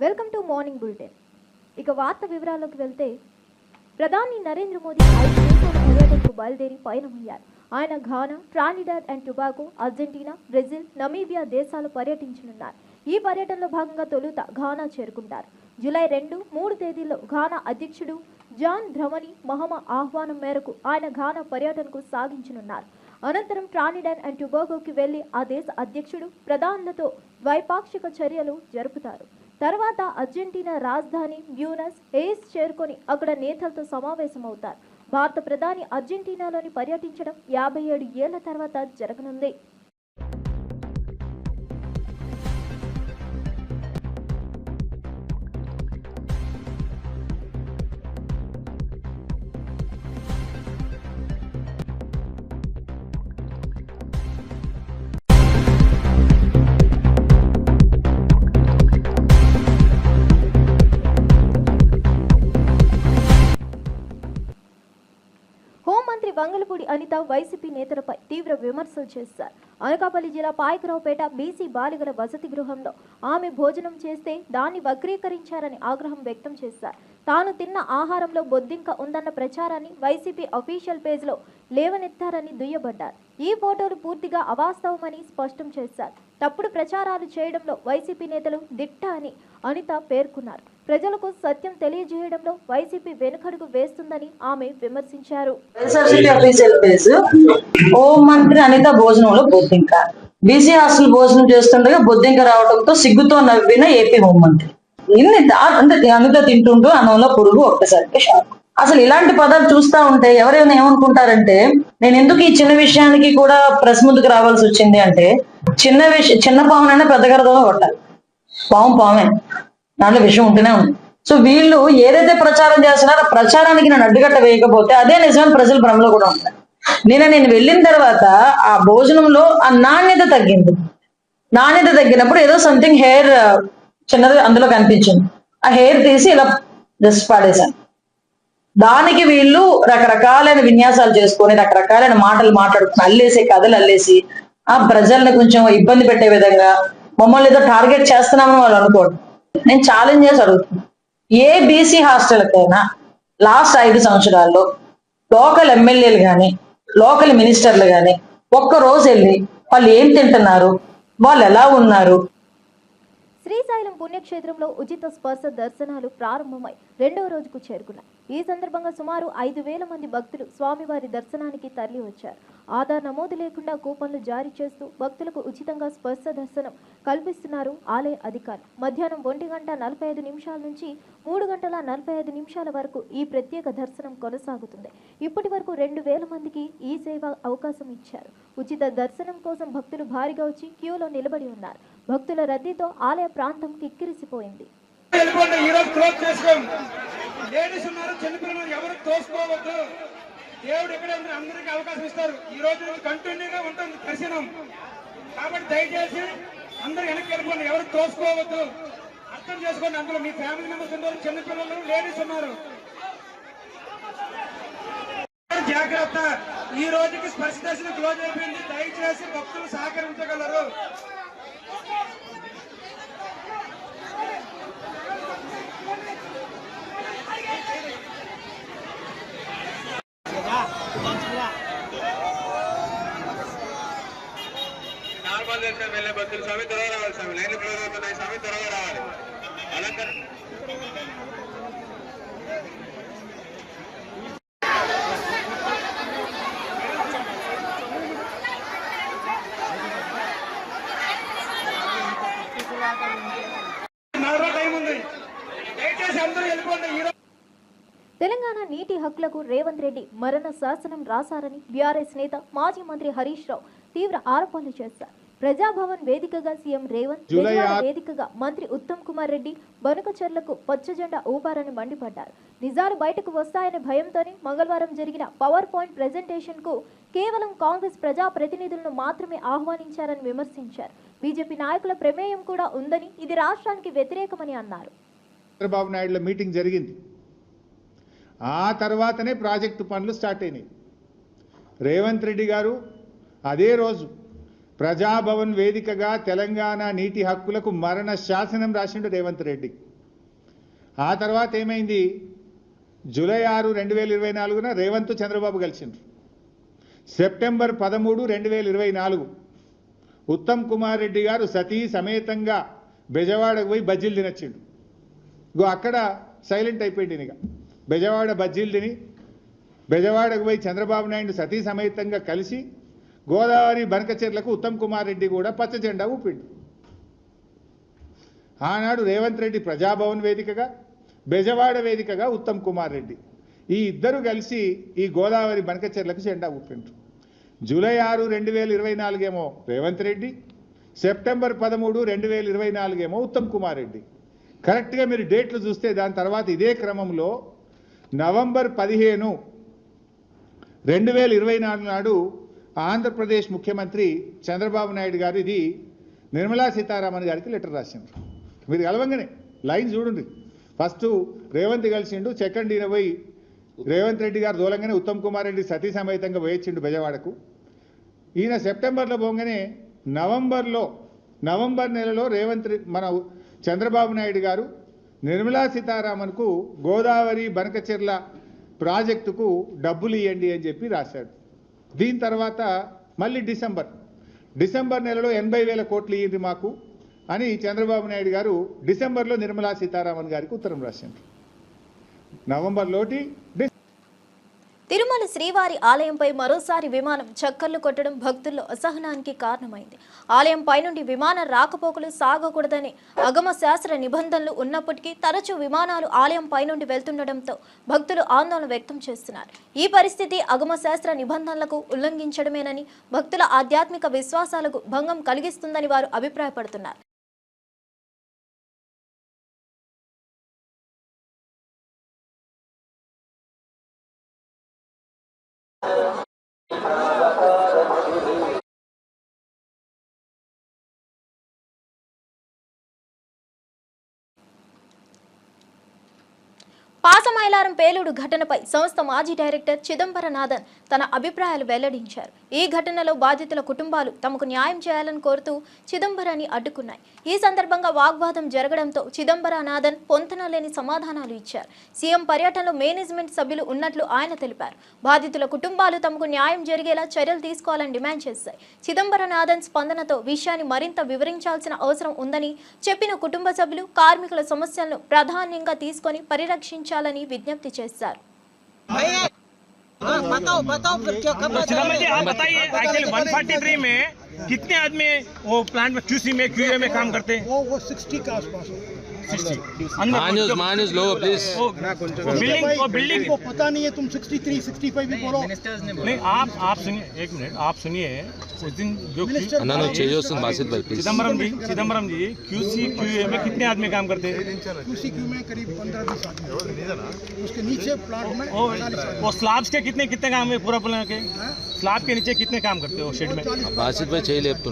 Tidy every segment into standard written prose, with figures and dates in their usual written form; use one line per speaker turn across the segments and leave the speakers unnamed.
Welcome to morning bulletin. ఇక వార్త వివరాల్లోకి వెళ్తే ప్రధాని నరేంద్ర మోదీ 5 దేశాల పర్యటనకు బయలుదేరి పయనమయ్యారు. ఆయన Ghana, Trinidad and Tobago, Argentina, Brazil, Namibia దేశాలు పర్యటించనున్నారు. ఈ పర్యటనలో భాగంగా తొలుత ఘానా చేరుకుంటారు. జూలై 2, 3 తేదీల్లో ఘానా అధ్యక్షుడు జాన్ డ్రమని మహమా ఆహ్వానం మేరకు ఆయన ఘానా పర్యటనకు సాగించనున్నారు. అనంతరం ట్రానిడాడ్ అండ్ టొబాగోకి వెళ్లి ఆ దేశ అధ్యక్షుడు ప్రధానులతో ద్వైపాక్షిక చర్యలు జరుపుతారు. తర్వాత అర్జెంటీనా రాజధాని బ్యూనస్ ఎయిర్స్ చేరుకొని అక్కడ నేతలతో సమావేశమవుతారు. భారత ప్రధాని అర్జెంటీనాలోని పర్యటించడం 57 ఏళ్ల తర్వాత జరగనుంది. హోంమంత్రి వంగలపూడి అనిత వైసీపీ నేతలపై తీవ్ర విమర్శలు చేశారు. అనకాపల్లి జిల్లా పాయకరావుపేట బీసీ బాలికల వసతి గృహంలో ఆమె భోజనం చేస్తే దాన్ని వక్రీకరించారని ఆగ్రహం వ్యక్తం చేశారు. తాను తిన్న ఆహారంలో బొద్దింక ఉందన్న ప్రచారాన్ని వైసీపీ అఫీషియల్ పేజ్లో లేవనెత్తారని దుయ్యబడ్డారు. ఈ ఫోటోలు పూర్తిగా అవాస్తవమని స్పష్టం చేశారు. తప్పుడు ప్రచారాలు చేయడంలో వైసీపీ నేతలు దిట్ట అని అనిత పేర్కొన్నారు. ప్రజలకు సత్యం తెలియజేయడంలో వైసీపీ వెనుకడుగు వేస్తుందని ఆమె విమర్శించారు.
హోంమంత్రి అనిత భోజనంలో బొద్దింక, బీసీ హాస్టల్ భోజనం చేస్తుండగా బొద్దింక రావడంతో సిగ్గుతో నవ్విన ఏపీ హోంమంత్రి. అంటే అనిత తింటుంటూ అన్నంలో పురుగు ఒక్కసారికి షాక్. అసలు ఇలాంటి పదాలు చూస్తా ఉంటే ఎవరైనా ఏమనుకుంటారంటే నేను ఎందుకు ఈ చిన్న విషయానికి కూడా ప్రెస్ ముందుకు రావాల్సి వచ్చింది అంటే చిన్న పావునైనా పెద్ద గరదగా కొట్టాలి. పామే, దాంట్లో విషయం ఉంటూనే ఉంది. సో వీళ్ళు ఏదైతే ప్రచారం చేస్తున్నారో ప్రచారానికి నేను అడ్డుగట్ట వేయకపోతే అదే నిజమని ప్రజల భ్రమలో కూడా ఉంటారు. నేను వెళ్ళిన తర్వాత ఆ భోజనంలో ఆ నాణ్యత తగ్గినప్పుడు ఏదో సంథింగ్ హెయిర్ చిన్నది అందులో కనిపించింది. ఆ హెయిర్ తీసి ఇలా జస్ట్ పాడేశాను. దానికి వీళ్ళు రకరకాలైన విన్యాసాలు చేసుకొని రకరకాలైన మాటలు మాట్లాడుకుని అల్లేసి కథలు అల్లేసి ఆ ప్రజల్ని కొంచెం ఇబ్బంది పెట్టే విధంగా మమ్మల్ని ఏదో టార్గెట్ చేస్తున్నామని వాళ్ళు అనుకోండి. నేను ఛాలెంజ్ చేసి అడుగుతున్నాను, ఏ బీసీ హాస్టల్కైనా లాస్ట్ 5 సంవత్సరాల్లో లోకల్ ఎమ్మెల్యేలు కానీ లోకల్ మినిస్టర్లు కానీ ఒక్కరోజు వెళ్ళి వాళ్ళు ఏం తింటున్నారు, వాళ్ళు ఎలా ఉన్నారు.
శ్రీశైలం పుణ్యక్షేత్రంలో ఉచిత స్పర్శ దర్శనాలు ప్రారంభమై 2వ రోజుకు చేరుకున్నాయి. ఈ సందర్భంగా సుమారు 5,000 మంది భక్తులు స్వామివారి దర్శనానికి తరలి వచ్చారు. ఆధార్ నమోదు లేకుండా కూపన్లు జారీ చేస్తూ భక్తులకు ఉచితంగా స్పర్శ దర్శనం కల్పిస్తున్నారు ఆలయ అధికారులు. మధ్యాహ్నం 1:45 నుంచి 3:45 వరకు ఈ ప్రత్యేక దర్శనం కొనసాగుతుంది. ఇప్పటి వరకు 2,000 మందికి ఈ సేవ అవకాశం ఇచ్చారు. ఉచిత దర్శనం కోసం భక్తులు భారీగా వచ్చి క్యూలో నిలబడి ఉన్నారు. భక్తుల రద్దీతో ఆలయ ప్రాంతం కిక్కిరిసిపోయింది.
దేవుడు ఎక్కడే అందరికీ అవకాశం ఇస్తారు. ఈ రోజు కంటిన్యూగా ఉంటుంది దర్శనం. కాబట్టి దయచేసి అందరూ వెనక్కి వెళ్ళిపోండి, ఎవరు తోసుకోవద్దు, అర్థం చేసుకోండి. అందులో మీ ఫ్యామిలీ మెంబర్స్ ఉన్నారు, చిన్నపిల్లలు, లేడీస్ ఉన్నారు. జాగ్రత్త. ఈ రోజుకి స్పర్శ దర్శనం క్లోజ్ అయిపోయింది. దయచేసి భక్తులు సహకరించగలరు. నార్మల్ దర్శనం వెళ్ళే భక్తులు స్వామి త్వరగా రావాలి. స్వామి లైన్లు క్లోజ్ అవుతున్నాయి. స్వామి త్వరగా రావాలి. అలంకరణ
తెలంగాణ నీటి హక్కులకు రేవంత్ రెడ్డి మరణ శాసనం రాశారని బీఆర్ఎస్ నేత మాజీ మంత్రి హరీష్ రావు తీవ్ర ఆరోపణలు చేశారు. ప్రజాభవన్ వేదికగా సీఎం రేవంత్, వేదికగా మంత్రి ఉత్తమ్ కుమార్ రెడ్డి బనుకచర్లకు పచ్చజెండా ఊపారని మండిపడ్డారు. నిజాలు బయటకు వస్తాయనే భయంతోనే మంగళవారం జరిగిన పవర్ పాయింట్ ప్రెజెంటేషన్ కు కేవలం కాంగ్రెస్ ప్రజా ప్రతినిధులను మాత్రమే ఆహ్వానించారని విమర్శించారు. బీజేపీ నాయకుల ప్రమేయం కూడా ఉందని, ఇది రాష్ట్రానికి వ్యతిరేకమని అన్నారు.
చంద్రబాబు నాయుడుల మీటింగ్ జరిగింది. ఆ తర్వాతనే ప్రాజెక్టు పనులు స్టార్ట్ అయినాయి. రేవంత్ రెడ్డి గారు అదే రోజు ప్రజాభవన్ వేదికగా తెలంగాణ నీటి హక్కులకు మరణ శాసనం రాసిండు రేవంత్ రెడ్డి. ఆ తర్వాత ఏమైంది, జూలై 6, 2024 రేవంత్ చంద్రబాబు కలిసిండ్రు. సెప్టెంబర్ 13, 2024 ఉత్తమ్ కుమార్ రెడ్డి గారు సతీ సమేతంగా బెజవాడకు పోయి బజ్జీలు తినొచ్చిండు. అక్కడ సైలెంట్ అయిపోయింది. ఇక బెజవాడ బజ్జీలు తిని బెజవాడకు పోయి చంద్రబాబు నాయుడు సతీ సమేతంగా కలిసి గోదావరి బనకచెర్లకు ఉత్తమ్ కుమార్ రెడ్డి కూడా పచ్చ జెండా ఊపిండు. ఆనాడు రేవంత్ రెడ్డి ప్రజాభవన్ వేదికగా, బెజవాడ వేదికగా ఉత్తమ్ కుమార్ రెడ్డి ఈ ఇద్దరు కలిసి ఈ గోదావరి బనకచెర్లకు జెండా ఊపిండ్రు. జూలై 6, 2024 ఏమో రేవంత్ రెడ్డి, సెప్టెంబర్ 13, 2024 ఏమో ఉత్తమ్ కుమార్ రెడ్డి. కరెక్ట్గా మీరు డేట్లు చూస్తే దాని తర్వాత ఇదే క్రమంలో నవంబర్ 15, 2024 నాడు ఆంధ్రప్రదేశ్ ముఖ్యమంత్రి చంద్రబాబు నాయుడు గారు ఇది నిర్మలా సీతారామన్ గారికి లెటర్ రాసిండ్రు. మీరు కలవంగానే లైన్ చూడండి. ఫస్ట్ రేవంత్ కలిసిండు, సెకండ్ ఈయన పోయి రేవంత్ రెడ్డి గారు దూలంగానే ఉత్తమ్ కుమార్ రెడ్డి సతీ సమేతంగా పోయొచ్చిండు బెజవాడకు. ఈయన సెప్టెంబర్లో పోగానే నవంబర్ నెలలో మన చంద్రబాబు నాయుడు గారు నిర్మలా సీతారామన్కు గోదావరి బనకచెర్ల ప్రాజెక్టుకు డబ్బులు ఇవ్వండి అని చెప్పి రాశాడు. దీని తర్వాత మళ్ళీ డిసెంబర్ నెలలో 80,000 కోట్లు ఇవ్వండి మాకు అని చంద్రబాబు నాయుడు గారు డిసెంబర్లో నిర్మలా సీతారామన్ గారికి ఉత్తరం రాసింది. నవంబర్లోటి
తిరుమల శ్రీవారి ఆలయంపై మరోసారి విమానం చక్కర్లు కొట్టడం భక్తుల్లో అసహనానికి కారణమైంది. ఆలయం పైనుండి విమాన రాకపోకలు సాగకూడదని అగమ శాస్త్ర నిబంధనలు ఉన్నప్పటికీ తరచూ విమానాలు ఆలయం పైనుండి వెళ్తుండటంతో భక్తులు ఆందోళన వ్యక్తం చేస్తున్నారు. ఈ పరిస్థితి అగమ శాస్త్ర నిబంధనలకు ఉల్లంఘించడమేనని, భక్తుల ఆధ్యాత్మిక విశ్వాసాలకు భంగం కలిగిస్తుందని వారు అభిప్రాయపడుతున్నారు. పాసమైలారం పేలుడు ఘటనపై సంస్థ మాజీ డైరెక్టర్ చిదంబరనాథన్ తన అభిప్రాయాలు వెల్లడించారు. ఈ ఘటనలో బాధితుల కుటుంబాలు తమకు న్యాయం చేయాలని కోరుతూ చిదంబరాన్ని అడ్డుకున్నాయి. ఈ సందర్భంగా వాగ్వాదం జరగడంతో చిదంబరనాథన్ పొంతనలేని సమాధానాలు ఇచ్చారు. సీఎం పర్యటనలో మేనేజ్మెంట్ సభ్యులు ఉన్నట్లు ఆయన తెలిపారు. బాధితుల కుటుంబాలు తమకు న్యాయం జరిగేలా చర్యలు తీసుకోవాలని డిమాండ్ చేశాయి. చిదంబరనాథన్ స్పందనతో విషయాన్ని మరింత వివరించాల్సిన అవసరం ఉందని చెప్పిన కుటుంబ సభ్యులు కార్మికుల సమస్యలను ప్రాధాన్యంగా తీసుకొని పరిరక్షించాలని విజ్ఞప్తి చేశారు.
बताओ फिर क्या खबर है? चिदंबरम जी आप बताइए, एक्चुअली 143 में कितने आदमी वो प्लांट में क्यूसी में क्यूए में काम करते हैं?
वो 60 के आसपास है।
60 माइनस लो प्लीज। वो बिल्डिंग
को पता नहीं है, तुम 63 65 भी बोलो।
नहीं आप सुनिए, एक मिनट आप सुनिए। उस दिन जो चिदंबरम जी क्यूसी क्यूए में कितने आदमी काम करते हैं?
क्यूसी क्यू में करीब 15-20 आदमी। उसके नीचे प्लांट में
वो स्लैब्स के कितने काम है? पूरा प्लांट के स्लैब के नीचे कितने काम करते हो शेड में?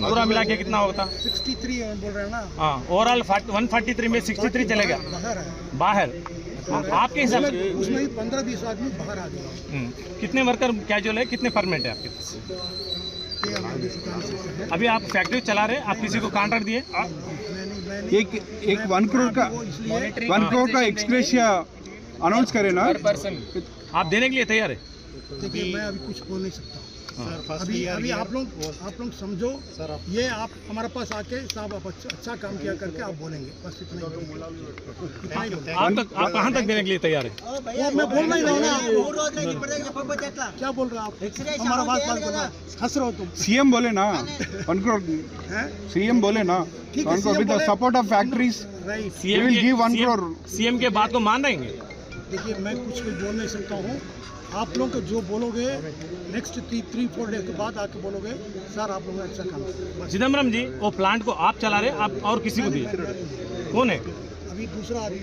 पूरा मिला के कितना होता?
63 बोल रहे हैं ना।
हाँ, ओवरऑल 143 में 63 चलेगा बाहर। आपके हिसाब से
उसमें भी 15-20 आदमी बाहर आ गए।
कितने वर्कर कैजुअल है, कितने परमानेंट है आपके पास? अभी आप फैक्ट्री चला रहे हैं, आप किसी को कॉन्ट्रैक्ट दिए?
एक 1 करोड़ का एक्सग्रेशिया अनाउंस करें ना।
आप देने के लिए तैयार है?
देखिए मैं अभी कुछ बोल नहीं सकता। अभी आप लोग समझो, ये आप हमारे पास आके साहब आप अच्छा काम किया करके आप बोलेंगे, बस इतना ही।
आप कहाँ तक देने के लिए तैयार है?
वो मैं बोल नहीं रहा हूँ ना। क्या बोल रहे हो आप? हमारा बात हंस रहे हो तुम।
सीएम बोले ना 1 करोड़, सीएम बोले ना with the support of factories we will give 1 crore.
CM के बात को मान रहेंगे?
देखिए मैं कुछ भी बोल नहीं सकता हूँ। आप लोग जो बोलोगे नेक्स्ट 3-4 डेज के बाद आके बोलोगे सर आप लोगों ने अच्छा काम किया।
चिदंबरम जी वो प्लांट को आप चला रहे, आप और किसी को दिए? कौन है
अभी? दूसरा आदमी।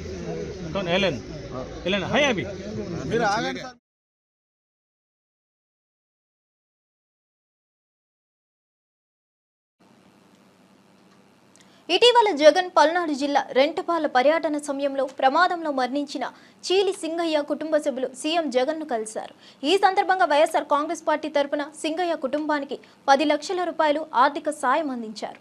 कौन? एलन है अभी?
ఇటీవల జగన్ పల్నాడు జిల్లా రెంటపాల పర్యటన సమయంలో ప్రమాదంలో మరణించిన చీలి సింగయ్య కుటుంబ సభ్యులు సీఎం జగన్ను కలిశారు. ఈ సందర్భంగా వైఎస్ఆర్ కాంగ్రెస్ పార్టీ తరపున సింగయ్య కుటుంబానికి 10 లక్షల రూపాయలు ఆర్థిక సాయం అందించారు.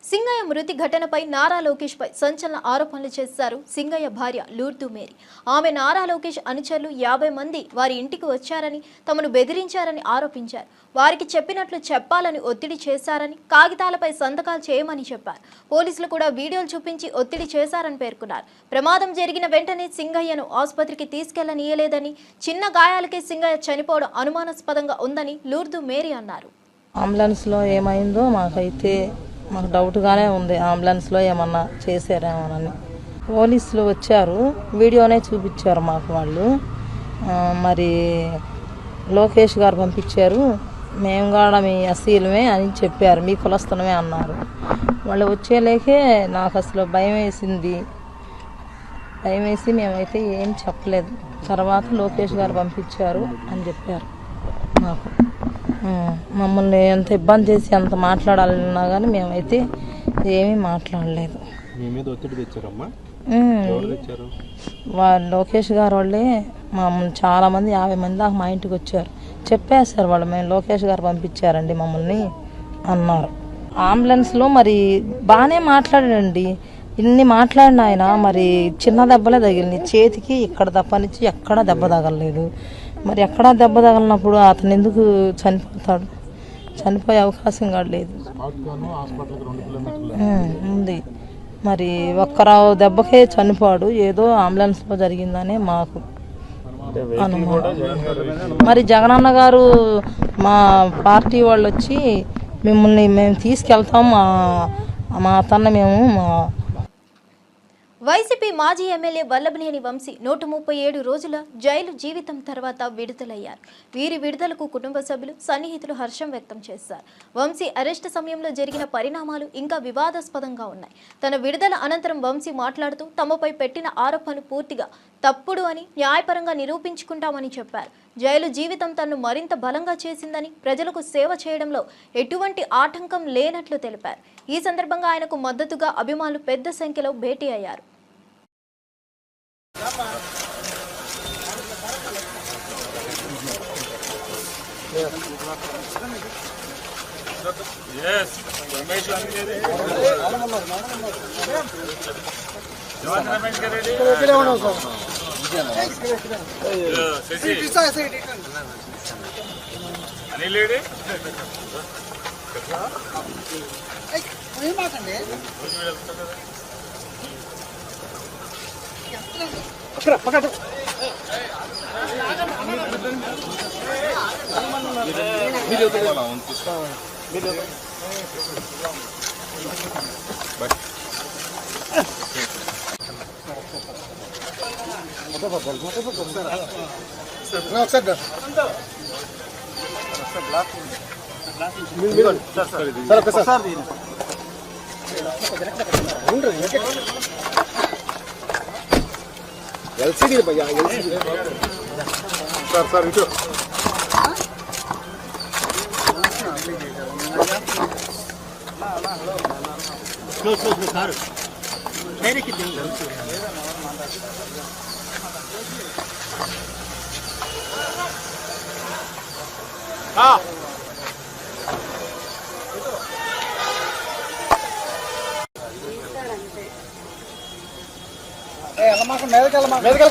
సింగయ్య మృతి ఘటనపై నారా లోకేష్పై సంచలన ఆరోపణలు చేశారు సింగయ్య భార్య లూర్దు మేరీ. ఆమె నారా లోకేష్ అనుచరులు 50 మంది వారి ఇంటికి వచ్చారని, తమను బెదిరించారని ఆరోపించారు. వారికి చెప్పినట్లు చెప్పాలని ఒత్తిడి చేశారని, కాగితాలపై సంతకాలు చేయమని చెప్పారు. పోలీసులు కూడా వీడియోలు చూపించి ఒత్తిడి చేశారని పేర్కొన్నారు. ప్రమాదం జరిగిన వెంటనే సింగయ్యను ఆసుపత్రికి తీసుకెళ్లనీయలేదని, చిన్న గాయాలకే సింగయ్య చనిపోవడం అనుమానాస్పదంగా ఉందని లూర్దు మేరీ అన్నారు.
అంబులెన్స్లో ఏమైందో మాకు డౌట్గానే ఉంది. అంబులెన్స్లో ఏమన్నా చేశారేమోనని. పోలీసులు వచ్చారు, వీడియోనే చూపించారు మాకు వాళ్ళు. మరి లోకేష్ గారు పంపించారు, మేము కూడా మీ ఎస్సీలమే అని చెప్పారు, మీ కులస్తులమే అన్నారు. వాళ్ళు వచ్చేలేకే నాకు అసలు భయం వేసి మేమైతే ఏం చెప్పలేదు. తర్వాత లోకేష్ గారు పంపించారు అని చెప్పారు మాకు. మమ్మల్ని ఎంత ఇబ్బంది చేసి ఎంత మాట్లాడాలన్నా కానీ మేమైతే ఏమీ మాట్లాడలేదు. లోకేష్ గారు వాళ్ళే మమ్మల్ని చాలామంది 50 మంది దాకా మా ఇంటికి వచ్చారు. చెప్పేశారు వాళ్ళు, మేము లోకేష్ గారు పంపించారండి మమ్మల్ని అన్నారు. అంబులెన్స్లో మరి బాగానే మాట్లాడాడండి. ఇన్ని మాట్లాడిన ఆయన మరి చిన్న దెబ్బలే తగిలినాయి చేతికి, ఇక్కడ తప్పనిచ్చి ఎక్కడా దెబ్బ తగలలేదు. మరి ఎక్కడా దెబ్బ తగలినప్పుడు అతను ఎందుకు చనిపోతాడు? చనిపోయే అవకాశం కూడా లేదు ఉంది. మరి ఒక్కరావు దెబ్బకే చనిపోడు, ఏదో అంబులెన్స్లో జరిగిందనే మాకు అనుమానం. మరి జగనన్న గారు మా పార్టీ వాళ్ళు వచ్చి మేము తీసుకెళ్తాం, మా అతన్ని మేము
వైసీపీ మాజీ ఎమ్మెల్యే వల్లభనేని వంశీ 137 రోజుల జైలు జీవితం తర్వాత విడుదలయ్యారు. వీరి విడుదలకు కుటుంబ సభ్యులు, సన్నిహితులు హర్షం వ్యక్తం చేశారు. వంశీ అరెస్టు సమయంలో జరిగిన పరిణామాలు ఇంకా వివాదాస్పదంగా ఉన్నాయి. తన విడుదల అనంతరం వంశీ మాట్లాడుతూ తమపై పెట్టిన ఆరోపణలు పూర్తిగా తప్పుడు అని, న్యాయపరంగా నిరూపించుకుంటామని చెప్పారు. జైలు జీవితం తనను మరింత బలంగా చేసిందని, ప్రజలకు సేవ చేయడంలో ఎటువంటి ఆటంకం లేనట్లు తెలిపారు. ఈ సందర్భంగా ఆయనకు మద్దతుగా అభిమానులు పెద్ద సంఖ్యలో భేటీ అయ్యారు.
LCD भैया LCD सर इటు स्लो सर मेरे की दिन हां मेरे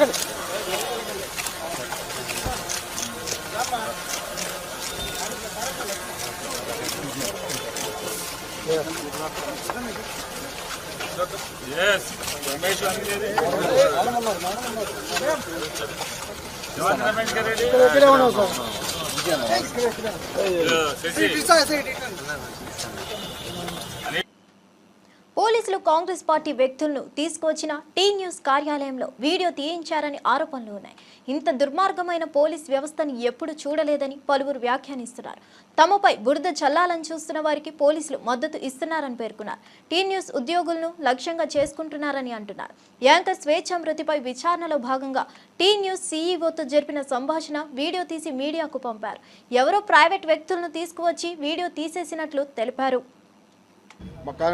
పోలీసులు కాంగ్రెస్ పార్టీ వ్యక్తులను తీసుకొచ్చిన టీ న్యూస్ కార్యాలయంలో వీడియో తీయించారని ఆరోపణలు ఉన్నాయి. ఇంత దుర్మార్గమైన పోలీస్ వ్యవస్థను ఎప్పుడు చూడలేదని పలువురు వ్యాఖ్యానిస్తున్నారు. తమపై బురద చల్లాలని చూస్తున్న వారికి పోలీసులు మద్దతు ఇస్తున్నారని పేర్కొన్నారు. టీ న్యూస్ ఉద్యోగులను లక్ష్యంగా చేసుకుంటున్నారని అంటున్నారు. యాంకర్ స్వేచ్ఛ మృతిపై విచారణలో భాగంగా టీ న్యూస్ సీఈఓతో జరిపిన సంభాషణ వీడియో తీసి మీడియాకు పంపారు. ఎవరో ప్రైవేట్ వ్యక్తులను తీసుకువచ్చి వీడియో తీసేసినట్లు తెలిపారు.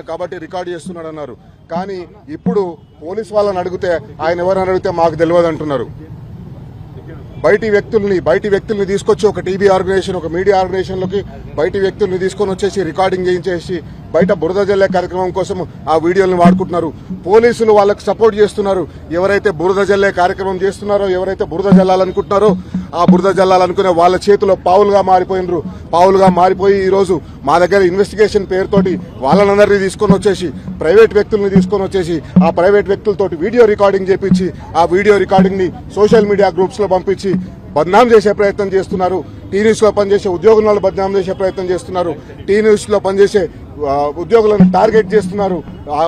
కాబట్టి రికార్డు చేస్తున్నాడు అన్నారు. కానీ ఇప్పుడు పోలీస్ వాళ్ళని అడిగితే ఆయన ఎవరైనా అడిగితే మాకు తెలియదు అంటున్నారు. బయటి వ్యక్తుల్ని తీసుకొచ్చి ఒక టీవీ ఆర్గనైజేషన్, ఒక మీడియా ఆర్గనైజేషన్లోకి బయటి వ్యక్తుల్ని తీసుకొని వచ్చేసి రికార్డింగ్ చేయించేసి బయట బురద జల్లే కార్యక్రమం కోసం ఆ వీడియోలను వాడుకుంటున్నారు. పోలీసులు వాళ్ళకు సపోర్ట్ చేస్తున్నారు. ఎవరైతే బురద జల్లే కార్యక్రమం చేస్తున్నారో, ఎవరైతే బురద జల్లాలనుకుంటున్నారో ఆ బురద జల్లాలనుకునే వాళ్ళ చేతిలో పావులుగా మారిపోయినరు. పావులుగా మారిపోయి ఈరోజు మా దగ్గర ఇన్వెస్టిగేషన్ పేరుతోటి వాళ్ళనందరినీ తీసుకొని వచ్చేసి, ప్రైవేట్ వ్యక్తుల్ని తీసుకొని వచ్చేసి ఆ ప్రైవేట్ వ్యక్తులతోటి వీడియో రికార్డింగ్ చేపించి ఆ వీడియో రికార్డింగ్ ని సోషల్ మీడియా గ్రూప్స్ లో పంపించి బద్నాం చేసే ప్రయత్నం చేస్తున్నారు. టీ న్యూస్ లో పనిచేసే ఉద్యోగులను బద్నాం చేసే ప్రయత్నం చేస్తున్నారు. టీ న్యూస్ లో పనిచేసే ఉద్యోగులను టార్గెట్ చేస్తున్నారు.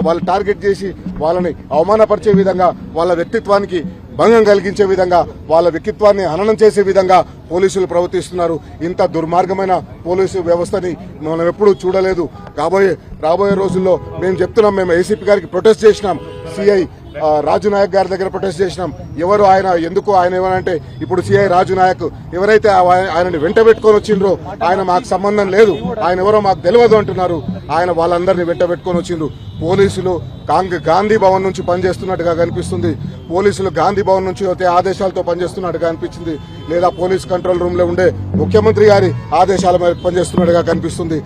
వాళ్ళు టార్గెట్ చేసి వాళ్ళని అవమానపరిచే విధంగా, వాళ్ళ వ్యక్తిత్వానికి భంగం కలిగించే విధంగా, వాళ్ళ వ్యక్తిత్వాన్ని హననం చేసే విధంగా పోలీసులు ప్రవర్తిస్తున్నారు. ఇంత దుర్మార్గమైన పోలీసు వ్యవస్థని మనం ఎప్పుడూ చూడలేదు. రాబోయే రోజుల్లో మేము చెప్తున్నాం, మేము ఏసీపీ గారికి ప్రొటెస్ట్ చేసినాం, సిఐ రాజు నాయక్ గారి దగ్గర ప్రొటెస్ట్ చేసినాం. ఎవరు ఆయన, ఎందుకు ఆయన ఏమనంటే ఇప్పుడు సిఐ రాజు నాయక్ ఎవరైతే ఆయనని వెంట పెట్టుకొని వచ్చిండ్రో ఆయన మాకు సంబంధం లేదు, ఆయన ఎవరో మాకు తెలియదు అంటున్నారు. ఆయన వాళ్ళందరినీ వెంట పెట్టుకొని వచ్చిండ్రు. పోలీసులు గాంధీ భవన్ నుంచి పనిచేస్తున్నట్టుగా కనిపిస్తుంది. పోలీసులు గాంధీ భవన్ నుంచి అయితే ఆదేశాలతో పనిచేస్తున్నట్టుగా అనిపించింది, లేదా పోలీస్ కంట్రోల్ రూమ్ లో ఉండే ముఖ్యమంత్రి గారి ఆదేశాల మేరకు పనిచేస్తున్నట్టుగా కనిపిస్తుంది.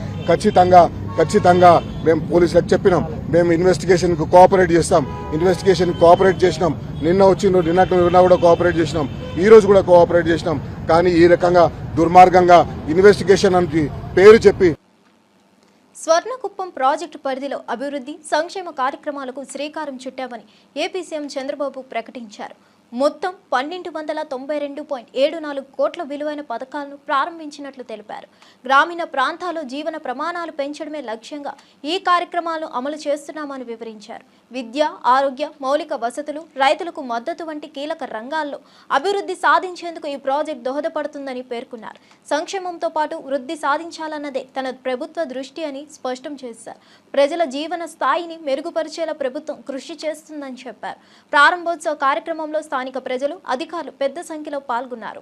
ఖచ్చితంగా మేము పోలీసులకు చెప్పినాం, మేము ఇన్వెస్టిగేషన్ కు కోఆపరేట్ చేస్తాం. ఇన్వెస్టిగేషన్ కోఆపరేట్ చేసినాం. నిన్న కూడా కోఆపరేట్ చేసినాం, ఈ రోజు కూడా కోఆపరేట్ చేసినాం. కానీ ఈ రకంగా దుర్మార్గంగా ఇన్వెస్టిగేషన్ అని పేరు చెప్పి
స్వర్ణకుప్పం ప్రాజెక్టు పరిధిలో అభివృద్ధి సంక్షేమ కార్యక్రమాలకు శ్రీకారం చుట్టామని ఏపీ సీఎం చంద్రబాబు ప్రకటించారు. మొత్తం 1292.74 కోట్ల విలువైన పథకాలను ప్రారంభించినట్లు తెలిపారు. గ్రామీణ ప్రాంతాల్లో జీవన ప్రమాణాలు పెంచడమే లక్ష్యంగా ఈ కార్యక్రమాలను అమలు చేస్తున్నామని వివరించారు. విద్య, ఆరోగ్య, మౌలిక వసతులు, రైతులకు మద్దతు వంటి కీలక రంగాల్లో అభివృద్ధి సాధించేందుకు ఈ ప్రాజెక్టు దోహదపడుతుందని పేర్కొన్నారు. సంక్షేమంతో పాటు వృద్ధి సాధించాలన్నదే తన ప్రభుత్వ దృష్టి అని స్పష్టం చేశారు. ప్రజల జీవన స్థాయిని మెరుగుపరిచేలా ప్రభుత్వం కృషి చేస్తుందని చెప్పారు. ప్రారంభోత్సవ కార్యక్రమంలో స్థానిక ప్రజలు, అధికారులు పెద్ద సంఖ్యలో పాల్గొన్నారు.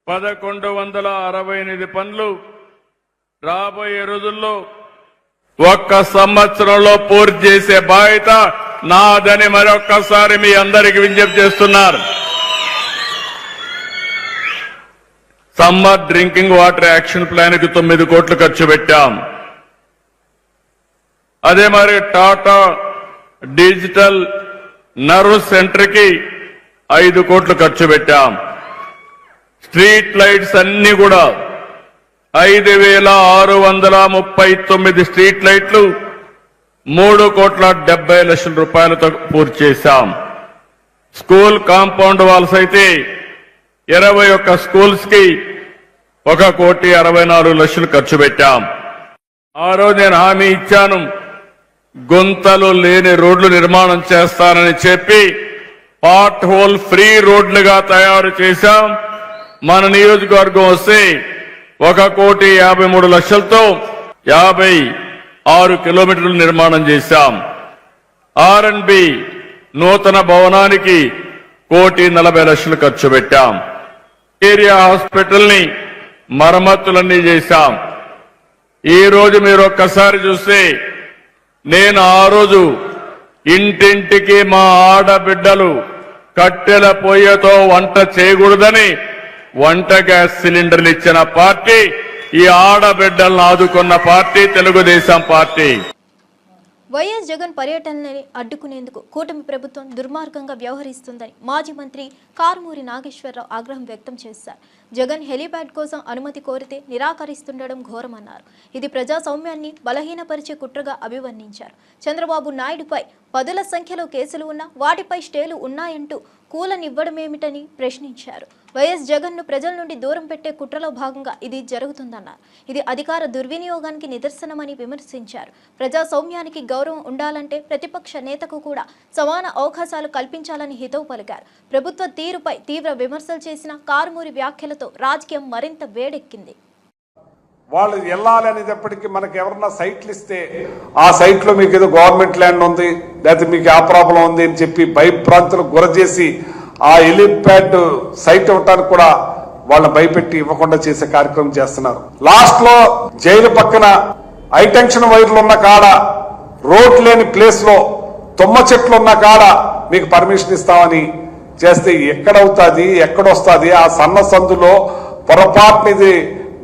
1168 పనులు రాబోయే రోజుల్లో ఒక్క సంవత్సరంలో పూర్తి చేసే బాధ్యత నాదని మరొక్కసారి మీ అందరికి విజ్ఞప్తి చేస్తున్నారు. Summer drinking water action plan కి 9 కోట్లు ఖర్చు పెట్టాం. అదే మరి టాటా డిజిటల్ నర్వ్ సెంటర్ కి 5 కోట్లు ఖర్చు పెట్టాం. స్ట్రీట్ లైట్స్ అన్ని కూడా 5639 స్ట్రీట్ లైట్లు 3,70,00,000 రూపాయలతో పూర్తి చేశాం. స్కూల్ కాంపౌండ్ వాల్స్ అయితే 21 స్కూల్స్ కి 1,64,00,000 ఖర్చు పెట్టాం. ఆ రోజు నేను హామీ ఇచ్చాను, గుంతలు లేని రోడ్లు నిర్మాణం చేస్తానని చెప్పి పార్ట్ హోల్ ఫ్రీ రోడ్లుగా తయారు చేశాం. మన నియోజకవర్గం వస్తే 1,53,00,000తో 56 కిలోమీటర్లు నిర్మాణం చేశాం. R&B నూతన భవనానికి 1,40,00,000 ఖర్చు పెట్టాం. ఏరియా హాస్పిటల్ ని మరమ్మతులన్నీ చేశాం. ఈ రోజు మీరు ఒక్కసారి చూస్తే, నేను ఆ రోజు ఇంటింటికి మా ఆడబిడ్డలు కట్టెల పొయ్యతో వంట చేయకూడదని వంట గ్యాస్ సిలిండర్లు ఇచ్చిన పార్టీ, ఈ ఆడబిడ్డలను ఆదుకున్న party Telugu Desam party.
YS Jagan పర్యటనని అడ్డుకునేందుకు కూటమి ప్రభుత్వం దుర్మార్గంగా వ్యవహరిస్తుందని మాజీ మంత్రి కారుమూరి నాగేశ్వరరావు ఆగ్రహం వ్యక్తం చేశారు. జగన్ హెలీప్యాడ్ కోసం అనుమతి కోరితే నిరాకరిస్తుండడం ఘోరమన్నారు. ఇది ప్రజాస్వామ్యాన్ని బలహీనపరిచే కుట్రగా అభివర్ణించారు. చంద్రబాబు నాయుడుపై 10ల సంఖ్యలో కేసులు ఉన్నా వాటిపై స్టేలు ఉన్నాయంటూ కూలనివ్వడమేమిటని ప్రశ్నించారు. వైఎస్ జగన్ ను ప్రజల నుండి దూరం పెట్టే కుట్రలో భాగంగా ఇది జరుగుతుందన్నారు. ఇది అధికార దుర్వినియోగానికి నిదర్శనమని విమర్శించారు. ప్రజాస్వామ్యానికి గౌరవం ఉండాలంటే ప్రతిపక్ష నేతకు కూడా సమాన అవకాశాలు కల్పించాలని హితవు పలికారు. ప్రభుత్వ తీరుపై తీవ్ర విమర్శలు చేసిన కారుమూరి వ్యాఖ్యలతో రాజకీయం మరింత వేడెక్కింది.
వాళ్ళు వెళ్ళాలి అనేటప్పటికీ మనకి ఎవరన్నా సైట్లు ఇస్తే ఆ సైట్ లో మీకు ఏదో గవర్నమెంట్ ల్యాండ్ ఉంది, లేకపోతే మీకు ఆ ప్రాబ్లం ఉంది అని చెప్పి భయభ్రాంతులకు గుర చేసి ఆ హెలీప్యాడ్ సైట్ ఇవ్వటానికి కూడా వాళ్ళని భయపెట్టి ఇవ్వకుండా చేసే కార్యక్రమం చేస్తున్నారు. లాస్ట్ లో జైలు పక్కన హైటెన్షన్ వైర్లు ఉన్న కాడ, రోడ్ లేని ప్లేస్ లో తుమ్మ చెట్లు ఉన్న కాడ మీకు పర్మిషన్ ఇస్తామని చేస్తే ఎక్కడవుతుంది, ఎక్కడొస్తుంది? ఆ సన్న సందులో పొరపాటునిది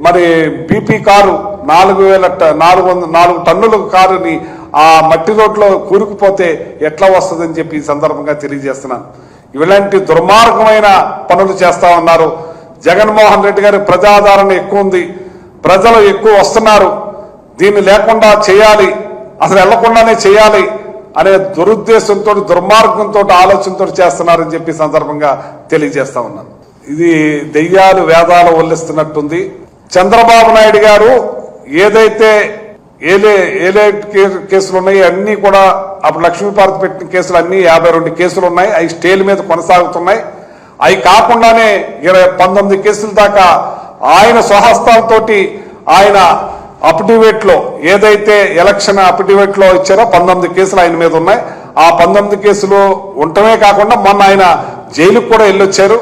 మరి బీపీ కారు 4 టన్నుల కారుని ఆ మట్టి రోడ్లో కూరుకుపోతే ఎట్లా వస్తుందని చెప్పి ఈ సందర్భంగా తెలియజేస్తున్నాను. ఇలాంటి దుర్మార్గమైన పనులు చేస్తా ఉన్నారు. జగన్మోహన్ రెడ్డి గారి ప్రజాదరణ ఎక్కువ ఉంది, ప్రజలు ఎక్కువ వస్తున్నారు, దీన్ని లేకుండా చేయాలి, అసలు వెళ్లకుండానే చేయాలి అనే దురుద్దేశంతో దుర్మార్గంతో ఆలోచనతో చేస్తున్నారని చెప్పి సందర్భంగా తెలియజేస్తా ఉన్నాను. ఇది దెయ్యాలు వేదాలు వల్లిస్తున్నట్టుంది. చంద్రబాబు నాయుడు గారు ఏదైతే ఏలే కేసులు ఉన్నాయి అన్ని కూడా అప్పుడు లక్ష్మీపార్వతి పెట్టిన కేసులు అన్ని 52 కేసులు ఉన్నాయి. అవి స్టేల మీద కొనసాగుతున్నాయి. అవి కాకుండానే 19 కేసుల దాకా ఆయన స్వహస్తాలతో ఆయన అఫిడవిట్ లో ఏదైతే ఎలక్షన్ అఫిడవిట్ లో ఇచ్చారో 19 కేసులు ఆయన మీద ఉన్నాయి. ఆ 19 కేసులు ఉండటమే కాకుండా మొన్న ఆయన జైలుకు కూడా వెళ్ళొచ్చారు.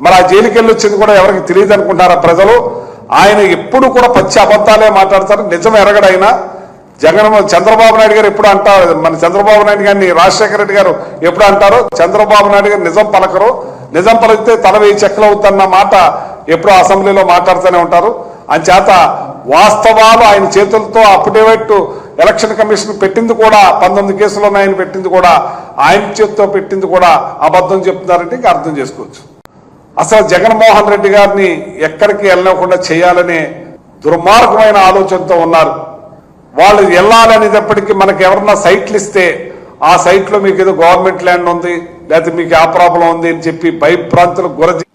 మరి ఆ జైలుకి వెళ్ళొచ్చింది కూడా ఎవరికి తెలియదు అనుకుంటారా ప్రజలు? ఆయన ఎప్పుడు కూడా పచ్చి అబద్ధాలే మాట్లాడతారు, నిజం ఎరగడైనా. చంద్రబాబు నాయుడు గారు ఎప్పుడు అంటారు, మన చంద్రబాబు నాయుడు గారిని రాజశేఖర రెడ్డి గారు ఎప్పుడు అంటారు, చంద్రబాబు నాయుడు గారు నిజం పలకరు, నిజం పలికితే తల 1000 చెక్కలు అవుతున్న మాట ఎప్పుడు అసెంబ్లీలో మాట్లాడుతూనే ఉంటారు. అంచేత వాస్తవాలు ఆయన చేతులతో అఫిడవిట్ ఎలక్షన్ కమిషన్ పెట్టింది కూడా 19 కేసులు ఉన్నాయని పెట్టింది కూడా ఆయన చేతితో పెట్టింది కూడా అబద్ధం చెప్తున్నారంటే ఇంకా అర్థం చేసుకోవచ్చు. అసలు జగన్మోహన్ రెడ్డి గారిని ఎక్కడికి వెళ్ళకుండా చేయాలనే దుర్మార్గమైన ఆలోచనతో ఉన్నారు. వాళ్ళు వెళ్ళాలనేటప్పటికీ మనకు ఎవరన్నా సైట్లు ఇస్తే ఆ సైట్లో మీకు ఏదో గవర్నమెంట్ ల్యాండ్ ఉంది లేకపోతే మీకు ఆ ప్రాబ్లం ఉంది అని చెప్పి భయభ్రాంతులకు గురజి.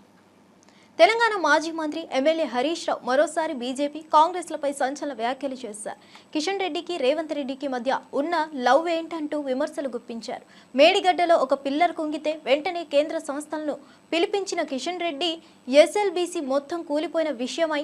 తెలంగాణ మాజీ మంత్రి ఎమ్మెల్యే హరీష్ రావు మరోసారి బీజేపీ కాంగ్రెస్లపై సంచలన వ్యాఖ్యలు చేశారు. కిషన్ రెడ్డికి రేవంత్ రెడ్డికి మధ్య ఉన్న లవ్ ఏంటంటూ విమర్శలు గుప్పించారు. మేడిగడ్డలో ఒక పిల్లర్ కుంగితే వెంటనే కేంద్ర సంస్థలను పిలిపించిన కిషన్ రెడ్డి ఎస్ఎల్బీసీ మొత్తం కూలిపోయిన విషయమై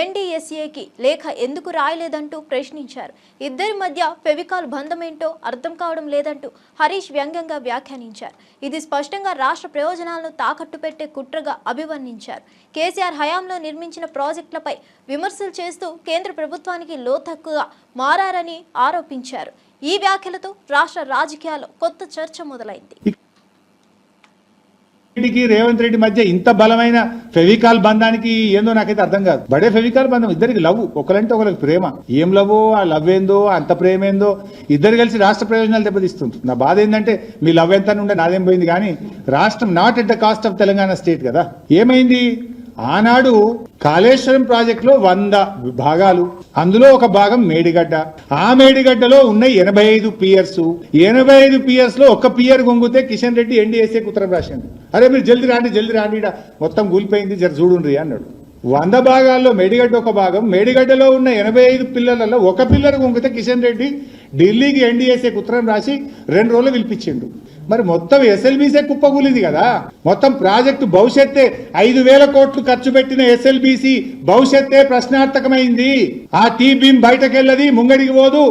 ఎన్డీఎస్ఏకి లేఖ ఎందుకు రాయలేదంటూ ప్రశ్నించారు. ఇద్దరి మధ్య ఫెవికాల్ బంధమేంటో అర్థం కావడం లేదంటూ హరీష్ వ్యంగ్యంగా వ్యాఖ్యానించారు. ఇది స్పష్టంగా రాష్ట్ర ప్రయోజనాలను తాకట్టు పెట్టే కుట్రగా అభివర్ణించారు. కేసీఆర్ హయాంలో నిర్మించిన ప్రాజెక్టులపై విమర్శలు చేస్తూ కేంద్ర ప్రభుత్వానికి లోతక్కువగా మారారని ఆరోపించారు. ఈ వ్యాఖ్యలతో రాష్ట్ర రాజకీయాల్లో కొత్త చర్చ మొదలైంది.
రేవంత్ రెడ్డి మధ్య ఇంత బలమైన ఫెవికాల్ బంధానికి ఏందో నాకైతే అర్థం కాదు. బడే ఫెవికాల్ బంధం, ఇద్దరికి లవ్, ఒకరంటే ఒకరికి ప్రేమ. ఏం లవ్, ఆ లవ్ ఏందో అంత ప్రేమ ఏందో, ఇద్దరు కలిసి రాష్ట్ర ప్రయోజనాలు దెబ్బతీస్తుంది. నా బాధ ఏంటంటే మీ లవ్ ఎంత ఉండే నాదేం పోయింది, కానీ రాష్ట్రం not at the cost of Telangana state కదా. ఏమైంది, ఆనాడు కాళేశ్వరం ప్రాజెక్టులో 100 భాగాలు, అందులో ఒక భాగం మేడిగడ్డ. ఆ మేడిగడ్డలో ఉన్న 85 పియర్స్, 85 పియర్స్ లో ఒక పియర్ గొంగితే కిషన్ రెడ్డి ఎన్డీఎస్ఏకి ఉత్తరం రాసిండు. అరే మీరు జల్దీ రాండి మొత్తం కూలిపోయింది జర చూడుండ్రి అన్నాడు. 100 భాగాల్లో మేడిగడ్డ ఒక భాగం, మేడిగడ్డలో ఉన్న 85 పిల్లర్లలో ఒక పిల్లర్ గొంగితే కిషన్ రెడ్డి ఢిల్లీకి ఎన్డీఎస్ఏకి ఉత్తరం రాసి 2 రోజులు పిలిపించిండు. మరి మొత్తం ఎస్ఎల్బీసీ కుప్పకూలింది కదా. మొత్తం ప్రాజెక్టు భవిష్యత్తే 5,000 కోట్లు ఖర్చు పెట్టిన ఎస్ఎల్బీసీ భవిష్యత్తే ప్రశ్నార్థకమైంది. ఆ టీ బీమ్ బయటకెళ్ళది, ముంగడికి పోదు,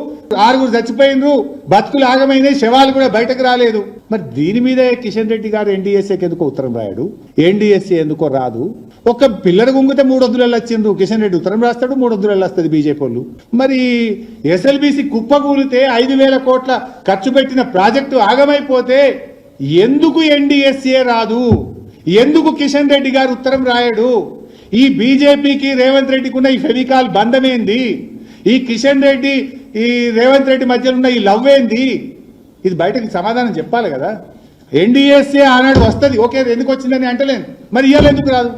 6 చచ్చిపోయినరు, బతుకులు ఆగమైనాయి, శవాలు కూడా బయటకు రాలేదు. మరి దీని మీద కిషన్ రెడ్డి గారు ఎన్డీఎస్ఏకి ఎందుకో ఉత్తరం రాయడు, ఎన్డీఎస్ఏ ఎందుకో రాదు. ఒక పిల్లర్ గుంగితే 300 వచ్చిండ్రు, కిషన్ రెడ్డి ఉత్తరం రాస్తాడు, 300 వస్తుంది బీజేపీ వాళ్ళు. మరి ఎస్ఎల్బీసీ కుప్పకూలితే 5,000 కోట్ల ఖర్చు పెట్టిన ప్రాజెక్టు ఆగమైపోతే ఎందుకు ఎన్డీఎస్ఏ రాదు, ఎందుకు కిషన్ రెడ్డి గారు ఉత్తరం రాయడు? ఈ బీజేపీకి రేవంత్ రెడ్డికి ఉన్న ఈ ఫెవికాల్ బంధమేంది? ఈ కిషన్ రెడ్డి ఈ రేవంత్ రెడ్డి మధ్యలో ఉన్న ఈ లవ్ ఏంది? ఇది బయటకి సమాధానం చెప్పాలి కదా. ఎన్డీఎస్ఏ ఆనాడు వస్తుంది, ఓకే, ఎందుకు వచ్చిందని అంటలేను, మరి ఇవాళ ఎందుకు రాదు?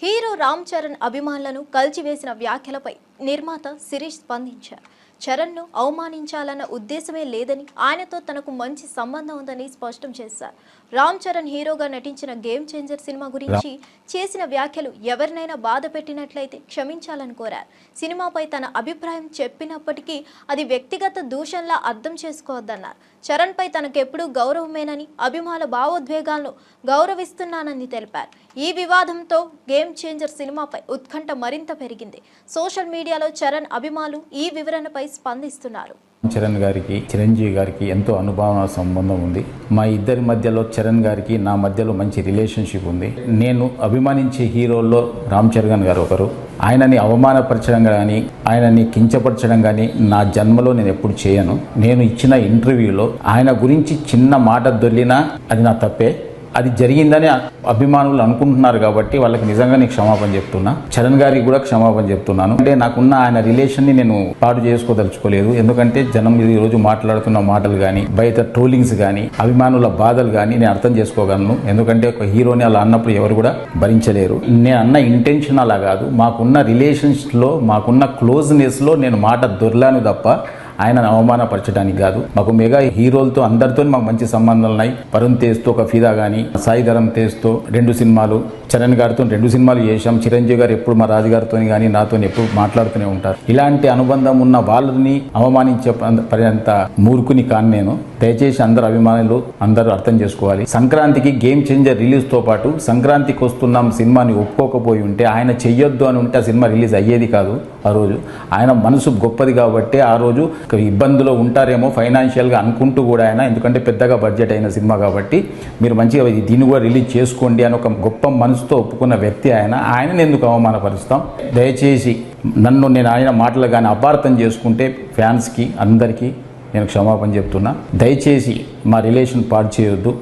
హీరో రామ్ చరణ్ అభిమానులను కలిచివేసిన వ్యాఖ్యలపై నిర్మాత శిరీష్ స్పందించారు. చరణ్ను అవమానించాలన్న ఉద్దేశమే లేదని, ఆయనతో తనకు మంచి సంబంధం ఉందని స్పష్టం చేశారు. రామ్ చరణ్ హీరోగా నటించిన గేమ్ చేంజర్ సినిమా గురించి చేసిన వ్యాఖ్యలు ఎవరినైనా బాధ పెట్టినట్లయితే క్షమించాలని కోరారు. సినిమాపై తన అభిప్రాయం చెప్పినప్పటికీ అది వ్యక్తిగత దూషణలా అర్థం చేసుకోవద్దన్నారు. చరణ్పై తనకెప్పుడూ గౌరవమేనని, అభిమానుల భావోద్వేగాలను గౌరవిస్తున్నానని తెలిపారు. ఈ వివాదంతో గేమ్ చేంజర్ సినిమాపై ఉత్కంఠ మరింత పెరిగింది. సోషల్ మీడియాలో చరణ్ అభిమానులు ఈ వివరణపై స్పందిస్తున్నారు.
చరణ్ గారికి చిరంజీవి గారికి ఎంతో అనుభవ సంబంధం ఉంది. మా ఇద్దరి మధ్యలో చరణ్ గారికి నా మధ్యలో మంచి రిలేషన్షిప్ ఉంది. నేను అభిమానించే హీరోల్లో రామ్ చరణ్ గారు ఒకరు. ఆయనని అవమానపరచడం కానీ, ఆయనని కించపరచడం కానీ నా జన్మలో నేను ఎప్పుడు చేయను. నేను ఇచ్చిన ఇంటర్వ్యూలో ఆయన గురించి చిన్న మాట దొర్లినా అది నా తప్పే. అది జరిగిందని అభిమానులు అనుకుంటున్నారు కాబట్టి వాళ్ళకి నిజంగా నేను క్షమాపణ చెప్తున్నా. చరణ్ గారికి కూడా క్షమాపణ చెప్తున్నాను. అంటే నాకున్న ఆయన రిలేషన్ని నేను పాడు చేసుకోదలుచుకోలేదు. ఎందుకంటే జనం ఈ రోజు మాట్లాడుతున్న మాటలు కానీ, బయట ట్రోలింగ్స్ కానీ, అభిమానుల బాధలు కానీ నేను అర్థం చేసుకోగలను. ఎందుకంటే ఒక హీరోని అలా అన్నప్పుడు ఎవరు కూడా భరించలేరు. నేను అన్న ఇంటెన్షన్ అలా కాదు. మాకున్న రిలేషన్స్లో, మాకున్న క్లోజ్నెస్లో నేను మాట దొర్లాను తప్ప ఆయనను అవమానపరచడానికి కాదు. మాకు మెగా హీరోలతో అందరితో మాకు మంచి సంబంధాలు ఉన్నాయి. వరుణ్ తేజ్తో ఒక ఫిదా కానీ, సాయి ధరమ్ తేజ్తో 2 సినిమాలు, చరణ్ గారితో 2 సినిమాలు చేశాం. చిరంజీవి గారు ఎప్పుడు మా రాజుగారితో కానీ నాతో ఎప్పుడు మాట్లాడుతూనే ఉంటారు. ఇలాంటి అనుబంధం ఉన్న వాళ్ళని అవమానించే పర్యంత మూర్ఖుని కాను నేను. దయచేసి అందరు అభిమానులు అందరూ అర్థం చేసుకోవాలి. సంక్రాంతికి గేమ్ చేంజర్ రిలీజ్తో పాటు సంక్రాంతికి వస్తున్నాం సినిమాని ఒప్పుకోకపోయి ఉంటే, ఆయన చెయ్యొద్దు అని ఉంటే ఆ సినిమా రిలీజ్ అయ్యేది కాదు. ఆ రోజు ఆయన మనసు గొప్పది కాబట్టి ఆ రోజు ఇబ్బందులో ఉంటారేమో ఫైనాన్షియల్గా అనుకుంటూ కూడా ఆయన, ఎందుకంటే పెద్దగా బడ్జెట్ అయిన సినిమా కాబట్టి మీరు మంచిగా దీన్ని కూడా రిలీజ్ చేసుకోండి అని ఒక గొప్ప మనసుతో ఒప్పుకున్న వ్యక్తి ఆయనని ఎందుకు అవమానపరుస్తాం? దయచేసి నేను ఆయన మాటలు కానీ అపార్థం చేసుకుంటే ఫ్యాన్స్కి అందరికీ నేను క్షమాపణ చెప్తున్నా. దయచేసి మా రిలేషన్ పాడు చేయొద్దు.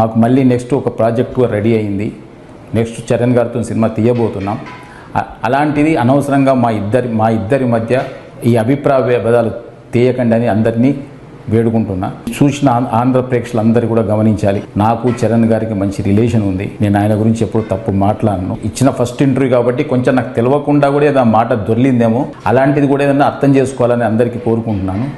మాకు మళ్ళీ నెక్స్ట్ ఒక ప్రాజెక్టు రెడీ అయింది. నెక్స్ట్ చరణ్ గారితో సినిమా తీయబోతున్నాం. అలాంటిది అనవసరంగా మా ఇద్దరి మధ్య ఈ అభిప్రాయ భేదాలు తీయకండి అని అందరినీ వేడుకుంటున్నా. చూసిన ఆంధ్ర ప్రేక్షకులందరూ కూడా గమనించాలి, నాకు చరణ్ గారికి మంచి రిలేషన్ ఉంది. నేను ఆయన గురించి ఎప్పుడు తప్పు మాట్లాడను. ఇచ్చిన ఫస్ట్ ఇంటర్వ్యూ కాబట్టి కొంచెం నాకు తెలియకుండా కూడా ఏదో మాట దొర్లిందేమో, అలాంటిది కూడా ఏదైనా అర్థం చేసుకోవాలని అందరికీ కోరుకుంటున్నాను.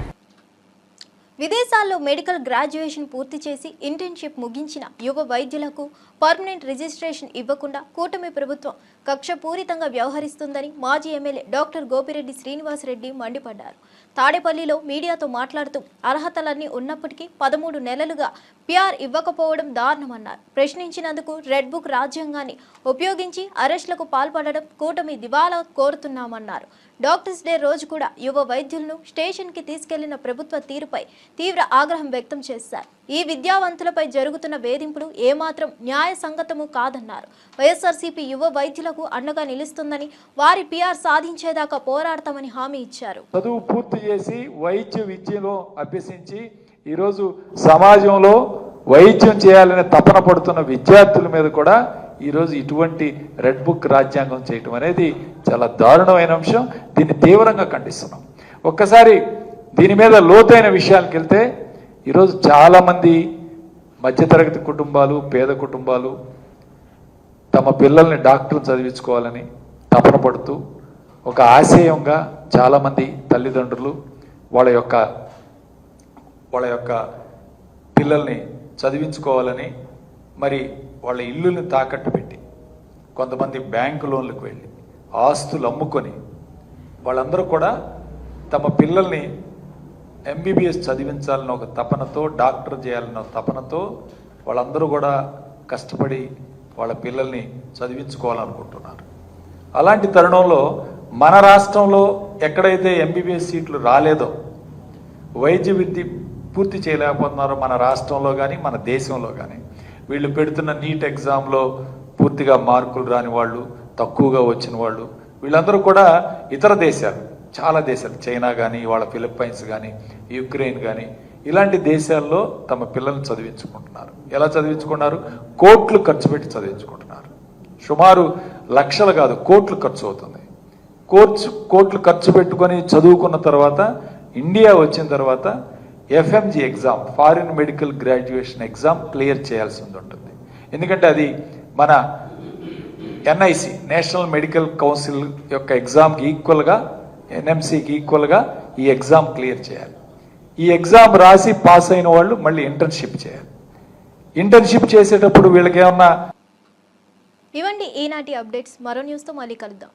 విదేశాల్లో మెడికల్ గ్రాడ్యుయేషన్ పూర్తి చేసి ఇంటర్న్షిప్ ముగించిన యువ వైద్యులకు పర్మనెంట్ రిజిస్ట్రేషన్ ఇవ్వకుండా కూటమి ప్రభుత్వం కక్షపూరితంగా వ్యవహరిస్తుందని మాజీ ఎమ్మెల్యే డాక్టర్ గోపిరెడ్డి శ్రీనివాసరెడ్డి మండిపడ్డారు. తాడేపల్లిలో మీడియాతో మాట్లాడుతూ అర్హతలన్నీ ఉన్నప్పటికీ 13 నెలలుగా పిఆర్ ఇవ్వకపోవడం దారుణమన్నారు. ప్రశ్నించినందుకు రెడ్ బుక్ రాజ్యాంగాన్ని ఉపయోగించి అరెస్టులకు పాల్పడడం కూటమి దివాలా కోరుతున్నామన్నారు. డాక్టర్స్ డే రోజు కూడా యువ వైద్యులను స్టేషన్కి తీసుకెళ్లిన ప్రభుత్వ తీరుపై తీవ్ర ఆగ్రహం వ్యక్తం చేశారు. ఈ విద్యావంతులపై జరుగుతున్న వేధింపులు ఏమాత్రం న్యాయసంగతము కాదన్నారు. వైఎస్ఆర్సీపీ యువ వైద్యులకు అండగా నిలుస్తుందని, వారి పిఆర్ సాధించేదాకా పోరాడతామని హామీ ఇచ్చారు.
చదువు పూర్తి చేసి వైద్య విద్యలో అభ్యసించి ఈరోజు సమాజంలో వైద్యం చేయాలనే తపన పడుతున్న విద్యార్థుల మీద కూడా ఈరోజు ఇటువంటి రెడ్ బుక్ రాజ్యాంగం చేయటం అనేది చాలా దారుణమైన అంశం. దీన్ని తీవ్రంగా ఖండిస్తున్నాం. ఒక్కసారి దీని మీద లోతైన విషయాలకు వెళ్తే ఈరోజు చాలామంది మధ్యతరగతి కుటుంబాలు, పేద కుటుంబాలు తమ పిల్లల్ని డాక్టర్లు చదివించుకోవాలని తపన పడుతూ ఒక ఆశయంగా చాలామంది తల్లిదండ్రులు వాళ్ళ యొక్క పిల్లల్ని చదివించుకోవాలని మరి వాళ్ళ ఇల్లుని తాకట్టు పెట్టి, కొంతమంది బ్యాంకు లోన్లకు వెళ్ళి ఆస్తులు అమ్ముకొని వాళ్ళందరూ కూడా తమ పిల్లల్ని ఎంబీబీఎస్ చదివించాలన్న ఒక తపనతో, డాక్టర్ చేయాలన్న తపనతో వాళ్ళందరూ కూడా కష్టపడి వాళ్ళ పిల్లల్ని చదివించుకోవాలనుకుంటున్నారు. అలాంటి తరుణంలో మన రాష్ట్రంలో ఎక్కడైతే ఎంబీబీఎస్ సీట్లు రాలేదో, వైద్య విద్య పూర్తి చేయలేకపోతున్నారో మన రాష్ట్రంలో కానీ మన దేశంలో కానీ, వీళ్ళు పెడుతున్న నీట్ ఎగ్జామ్లో పూర్తిగా మార్కులు రాని వాళ్ళు, తక్కువగా వచ్చిన వాళ్ళు, వీళ్ళందరూ కూడా ఇతర దేశాలు, చాలా దేశాలు, చైనా కానీ, వాళ్ళ ఫిలిప్పైన్స్ కానీ, యుక్రెయిన్ కానీ, ఇలాంటి దేశాల్లో తమ పిల్లల్ని చదివించుకుంటున్నారు. ఎలా చదివించుకున్నారు? కోట్లు ఖర్చు పెట్టి చదివించుకుంటున్నారు. సుమారు లక్షలు కాదు, కోట్లు ఖర్చు అవుతుంది. కోట్లు ఖర్చు పెట్టుకొని చదువుకున్న తర్వాత ఇండియా వచ్చిన తర్వాత FMG exam, foreign medical graduation exam clear చేయాల్సి ఉంటుంది. ఎందుకంటే అది మన ఎన్ఐసి, నేషనల్ మెడికల్ కౌన్సిల్ యొక్క ఎగ్జామ్కి ఈక్వల్గా, ఎన్ఎంసీకి ఈక్వల్గా ఈ ఎగ్జామ్ క్లియర్ చేయాలి. ఈ ఎగ్జామ్ రాసి పాస్ అయిన వాళ్ళు మళ్ళీ ఇంటర్న్షిప్ చేయాలి. ఇంటర్న్షిప్ చేసేటప్పుడు వీళ్ళకి ఏమన్నా.
ఇవండి ఈనాటి అప్డేట్స్. మరో న్యూస్తో మళ్ళీ కలుద్దాం.